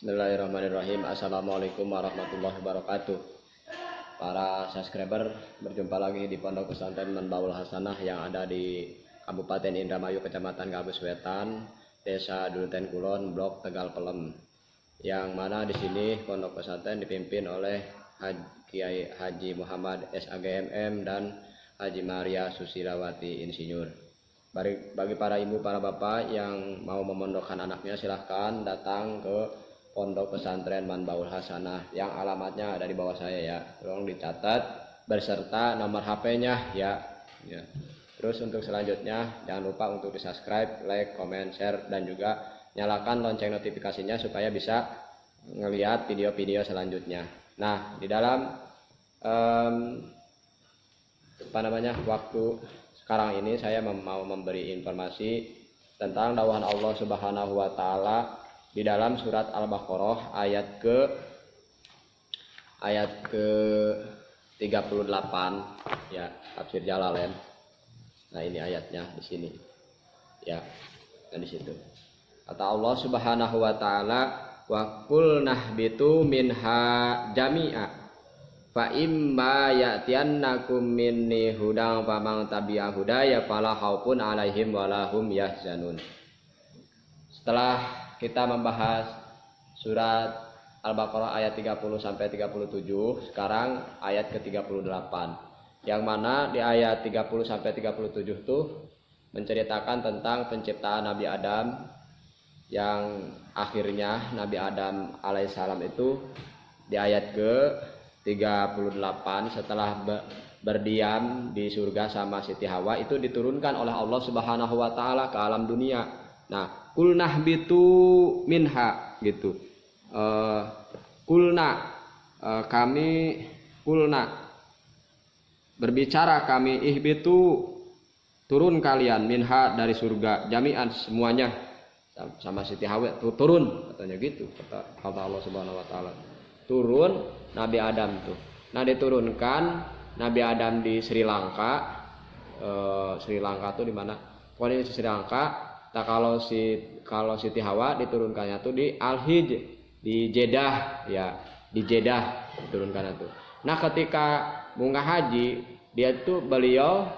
Bismillahirrahmanirrahim. Assalamualaikum warahmatullahi wabarakatuh. Para subscriber, berjumpa lagi di Pondok Pesantren Manbaul Hasanah yang ada di Kabupaten Indramayu, Kecamatan Gabus Wetan, Desa Dunten Kulon, Blok Tegal Pelem. Yang mana di sini Pondok Pesantren dipimpin oleh Kiai Haji Muhammad SAGMM dan Haji Maria Susilawati Insinyur. Bagi para ibu, para bapak yang mau memondokkan anaknya, silahkan datang ke Pondok Pesantren Manbaul Hasanah yang alamatnya ada di bawah saya ya. Tolong dicatat beserta nomor HP-nya ya. Terus untuk selanjutnya jangan lupa untuk di-subscribe, like, comment, share dan juga nyalakan lonceng notifikasinya supaya bisa ngelihat video-video selanjutnya. Nah, di dalam waktu sekarang ini saya mau memberi informasi tentang dakwah Allah Subhanahu wa taala di dalam surat Al-Baqarah ayat ke 38 ya, tafsir Jalalain. Nah, ini ayatnya di sini. Ya, dan di situ. Kata Allah Subhanahu wa taala, "Wa qul nahbitu minha jami'a fa imma ya'tiyannakum minni hudan faman tabi'a hudaya fala khaufun 'alaihim wala hum yahzanun." Setelah kita membahas surat Al-Baqarah ayat 30 sampai 37, sekarang ayat ke-38. Yang mana di ayat 30 sampai 37 itu menceritakan tentang penciptaan Nabi Adam, yang akhirnya Nabi Adam alaihissalam itu di ayat ke-38 setelah berdiam di surga sama Siti Hawa itu diturunkan oleh Allah Subhanahu wa taala ke alam dunia. Nah, qul nahbitu minha gitu. Kulna berbicara kami, ihbitu turun kalian, minha dari surga, jami'an semuanya, sama Siti Hawa turun katanya gitu, kata Allah Subhanahu wa taala. Turun Nabi Adam tuh. Nah, diturunkan Nabi Adam di Sri Lanka. Sri Lanka tuh di mana? Pokoknya di Sri Lanka. Nah, kalau Siti Hawa diturunkannya tuh di Al-Hijj, di Jeddah ya, di Jeddah diturunkannya tuh. Nah, ketika munggah haji, beliau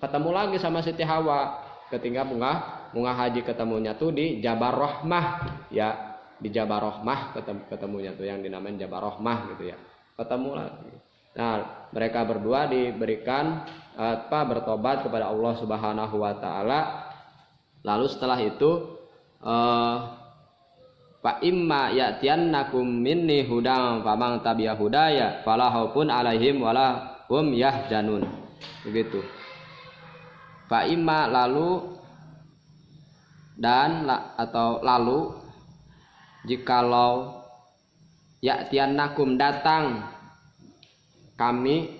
ketemu lagi sama Siti Hawa. Ketika munggah haji ketemunya tuh di Jabal Rahmah ya, di Jabal Rahmah ketemunya tuh yang dinamain Jabal Rahmah gitu ya. Ketemu lagi. Nah, mereka berdua diberikan bertobat kepada Allah Subhanahu wa taala. Lalu setelah itu fa imma ya'tiyannakum minni hudan faman tabi'a hudaya fala khaufun alaihim wala hum yahzanun. Begitu. Fa imma lalu jikalau ya'tiyannakum datang kami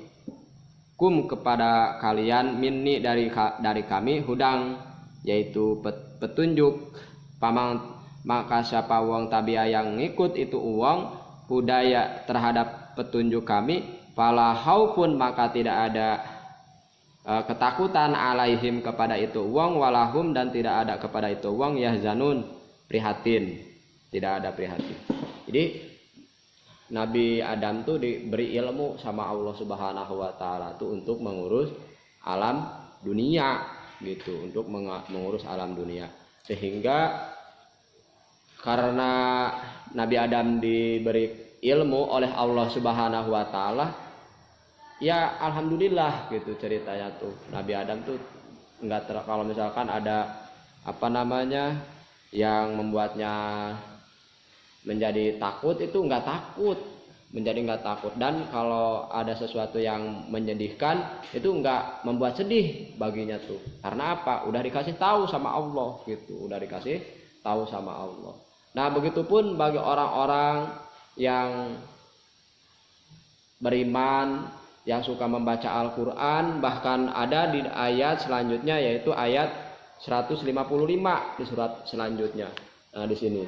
kepada kalian minni dari kami hudang, yaitu petunjuk, maka siapa wong tabi'a yang ngikut itu uang hudaya terhadap petunjuk kami, fala khaufun maka tidak ada ketakutan, alaihim kepada itu uang, walahum dan tidak ada kepada itu uang, yahzanun prihatin, tidak ada prihatin. Jadi Nabi Adam tuh diberi ilmu sama Allah Subhanahu wa taala tuh untuk mengurus alam dunia gitu, untuk mengurus alam dunia. Sehingga karena Nabi Adam diberi ilmu oleh Allah Subhanahu wa taala, ya alhamdulillah gitu ceritanya tuh. Nabi Adam tuh kalau misalkan ada yang membuatnya menjadi takut, itu nggak takut, dan kalau ada sesuatu yang menyedihkan itu nggak membuat sedih baginya tuh. Karena apa? Udah dikasih tahu sama Allah gitu, Nah, begitupun bagi orang-orang yang beriman, yang suka membaca Al-Quran, bahkan ada di ayat selanjutnya yaitu ayat 155 di surat selanjutnya. Nah, di sini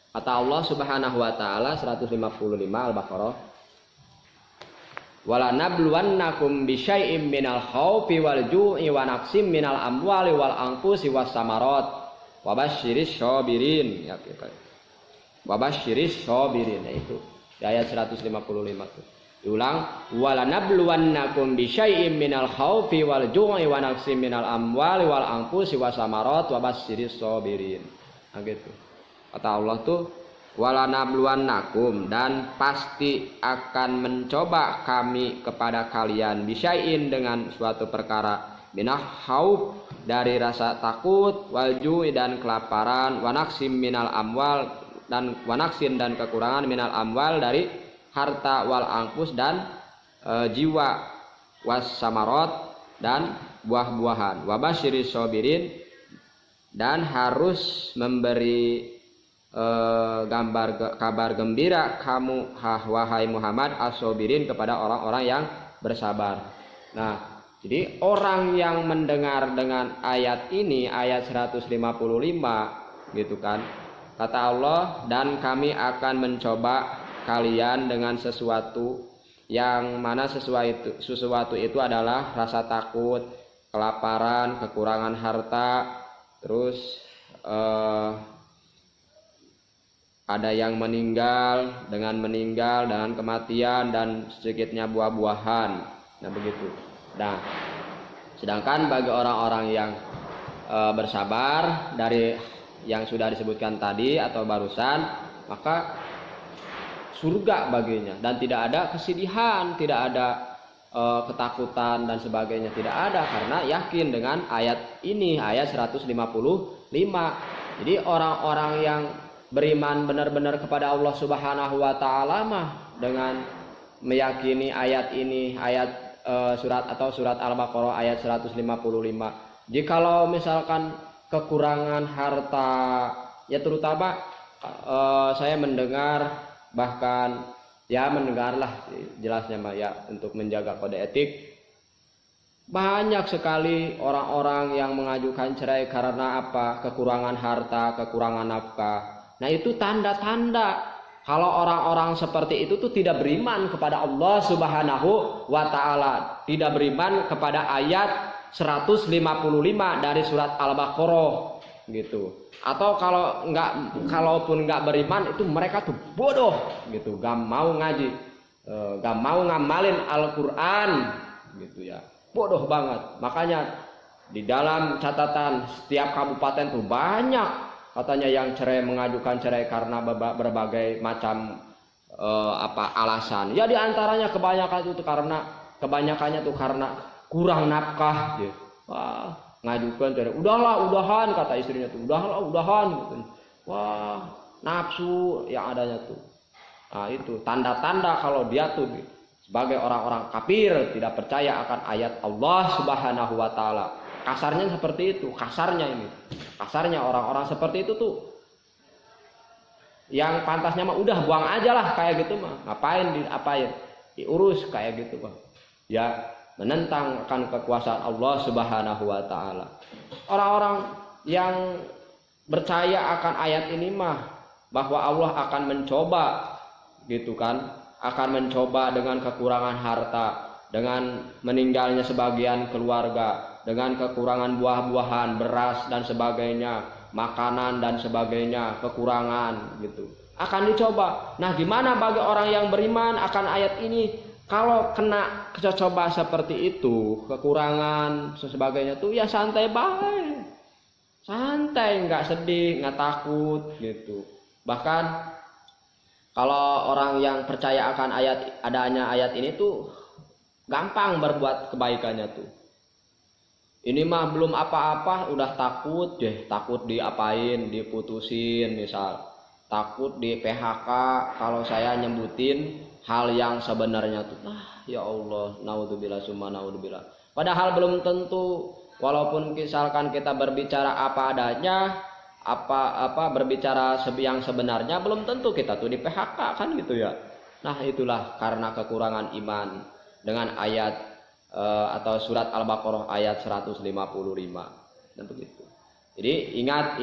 kata Allah Subhanahu wa taala 155 Al-Baqarah, wala nabluwannakum bisyai'im minal khaufi wal ju'i wa naqsim minal amwali wal anfusi was samarat Wabasyiris sabirin, ya kita. Wabasyiris sabirin, itu di ayat 155 tuh. Diulang, walanabluwannakum bisyai'im minal khaufi wal ju'i wa naqsim minal amwali wal anfusi wasamarat wabasyiris sabirin. Nah gitu. Kata Allah tuh, walanabluwannakum, dan pasti akan mencoba kami kepada kalian bisyai'in dengan suatu perkara, minal khauf, dari rasa takut, walju'i, dan kelaparan, wanaksim minal amwal, dan wanaksin, dan kekurangan, minal amwal, dari harta, wal angpus, dan jiwa, was samarot, dan buah-buahan, wabasyiris sabirin, dan harus memberi kabar gembira kamu wahai Muhammad as-sabirin kepada orang-orang yang bersabar. Nah, jadi orang yang mendengar dengan ayat ini, ayat 155 gitu kan, kata Allah, dan kami akan mencoba kalian dengan sesuatu yang mana sesuatu itu adalah rasa takut, kelaparan, kekurangan harta, terus ada yang meninggal dengan kematian, dan sedikitnya buah-buahan. Nah begitu. Nah, sedangkan bagi orang-orang yang bersabar dari yang sudah disebutkan tadi atau barusan, maka surga baginya, dan tidak ada kesedihan, tidak ada ketakutan dan sebagainya, tidak ada, karena yakin dengan ayat ini, ayat 155. Jadi orang-orang yang beriman benar-benar kepada Allah Subhanahu wa taala mah dengan meyakini ayat ini, ayat surat Al-Baqarah ayat 155. Jikalau misalkan kekurangan harta, ya terutama saya mendengar, bahkan ya mendengarlah jelasnya mah ya, untuk menjaga kode etik, banyak sekali orang-orang yang mengajukan cerai karena apa? Kekurangan harta, kekurangan nafkah. Nah itu tanda-tanda kalau orang-orang seperti itu tuh tidak beriman kepada Allah Subhanahu wa taala, tidak beriman kepada ayat 155 dari surat Al-Baqarah gitu. Atau kalaupun nggak beriman, itu mereka tuh bodoh gitu, gak mau ngaji, gak mau ngamalin Al-Qur'an gitu ya. Bodoh banget. Makanya di dalam catatan setiap kabupaten tuh banyak katanya yang cerai, mengajukan cerai karena berbagai macam alasan. Ya diantaranya kebanyakannya tuh karena kurang nafkah. Ya. Wah, ngajukan cerai. Udahlah, udahan, kata istrinya tuh. Udahlah, udahan. Gitu. Wah, nafsu yang adanya tuh. Nah itu tanda-tanda kalau dia tuh sebagai orang-orang kafir, tidak percaya akan ayat Allah Subhanahu wa taala. Kasarnya seperti itu, kasarnya orang-orang seperti itu tuh yang pantasnya mah udah buang aja lah kayak gitu mah, ngapain diurus kayak gitu mah, ya menentang akan kekuasaan Allah Subhanahu wa taala. Orang-orang yang percaya akan ayat ini mah, bahwa Allah akan mencoba gitu kan, akan mencoba dengan kekurangan harta, dengan meninggalnya sebagian keluarga, dengan kekurangan buah-buahan, beras dan sebagainya, makanan dan sebagainya, kekurangan gitu, akan dicoba. Nah gimana bagi orang yang beriman akan ayat ini? Kalau kena coba seperti itu, kekurangan sebagainya tuh ya santai baik, santai, nggak sedih, nggak takut gitu. Bahkan kalau orang yang percaya akan adanya ayat ini tuh gampang berbuat kebaikannya tuh. Ini mah belum apa-apa udah takut deh, takut diapain, diputusin misal, takut di PHK kalau saya nyebutin hal yang sebenarnya tuh. Ya Allah, naudzubillah summa naudzubillah. Padahal belum tentu, walaupun misalkan kita berbicara apa adanya, berbicara yang sebenarnya, belum tentu kita tuh di PHK kan gitu ya. Nah itulah karena kekurangan iman dengan ayat atau surat Al-Baqarah ayat 155 dan begitu. Jadi ingat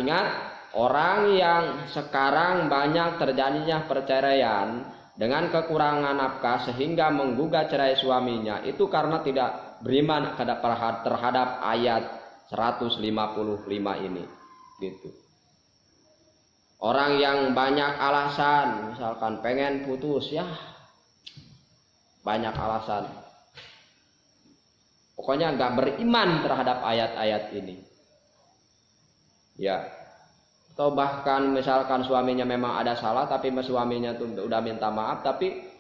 orang yang sekarang banyak terjadinya perceraian dengan kekurangan nafkah sehingga menggugat cerai suaminya, itu karena tidak beriman terhadap ayat 155 ini gitu. Orang yang banyak alasan, misalkan pengen putus, ya banyak alasan. Pokoknya nggak beriman terhadap ayat-ayat ini. Ya. Atau bahkan misalkan suaminya memang ada salah, tapi suaminya tuh udah minta maaf, tapi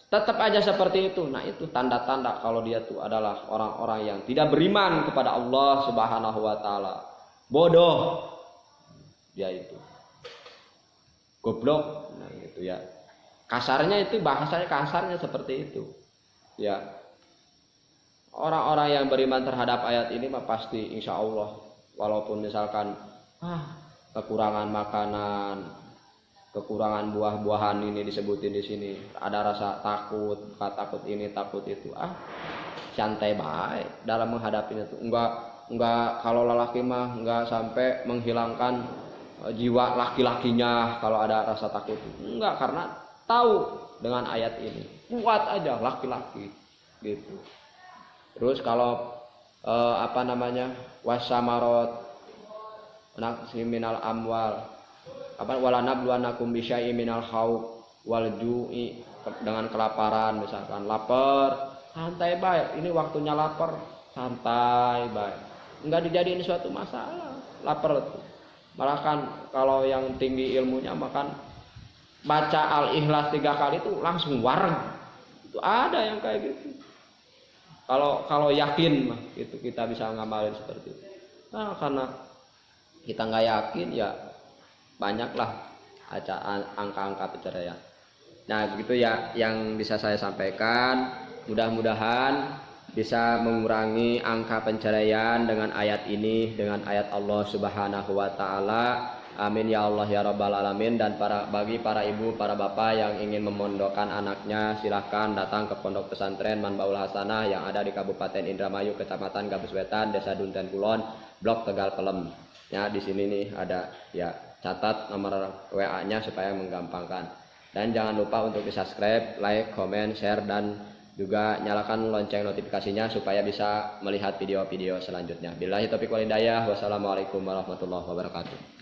tetap aja seperti itu. Nah itu tanda-tanda kalau dia tuh adalah orang-orang yang tidak beriman kepada Allah Subhanahu wa Ta'ala. Bodoh dia itu. Goblok, nah gitu ya. Kasarnya itu bahasanya kasarnya seperti itu. Ya. Orang-orang yang beriman terhadap ayat ini mah pasti insya Allah, walaupun misalkan kekurangan makanan, kekurangan buah-buahan ini disebutin di sini, ada rasa takut, takut ini, takut itu, santai baik dalam menghadapinya tuh. Enggak kalau lelaki mah enggak sampai menghilangkan jiwa laki-lakinya kalau ada rasa takut. Enggak, karena tahu dengan ayat ini kuat aja laki-laki gitu. Terus kalau wasamarot minal amwal wala nabluwanakum bisyai'in minal khauf wal ju'i, dengan kelaparan, misalkan lapar, santai baik, ini waktunya lapar, santai baik, enggak dijadiin suatu masalah lapar itu. Malah kan kalau yang tinggi ilmunya makan baca Al-Ikhlas 3 kali itu langsung wareng. Itu ada yang kayak gitu. Kalau yakin mah itu kita bisa ngamalin seperti itu. Nah, karena kita nggak yakin ya banyaklah angka-angka perceraian. Nah, begitu ya yang bisa saya sampaikan. Mudah-mudahan bisa mengurangi angka perceraian dengan ayat ini, dengan ayat Allah Subhanahu wa Ta'ala. Amin ya Allah ya Rabbal Alamin. Dan bagi para ibu, para bapak yang ingin memondokkan anaknya, silahkan datang ke Pondok Pesantren Manbaul Hasanah yang ada di Kabupaten Indramayu, Kecamatan Gabus Wetan, Desa Dunten Kulon, Blok Tegal Pelem. Ya, di sini nih ada ya, catat nomor WA-nya supaya menggampangkan. Dan jangan lupa untuk di-subscribe, like, comment, share, dan juga nyalakan lonceng notifikasinya supaya bisa melihat video-video selanjutnya. Billahi taufiq wal hidayah. Wassalamualaikum warahmatullahi wabarakatuh.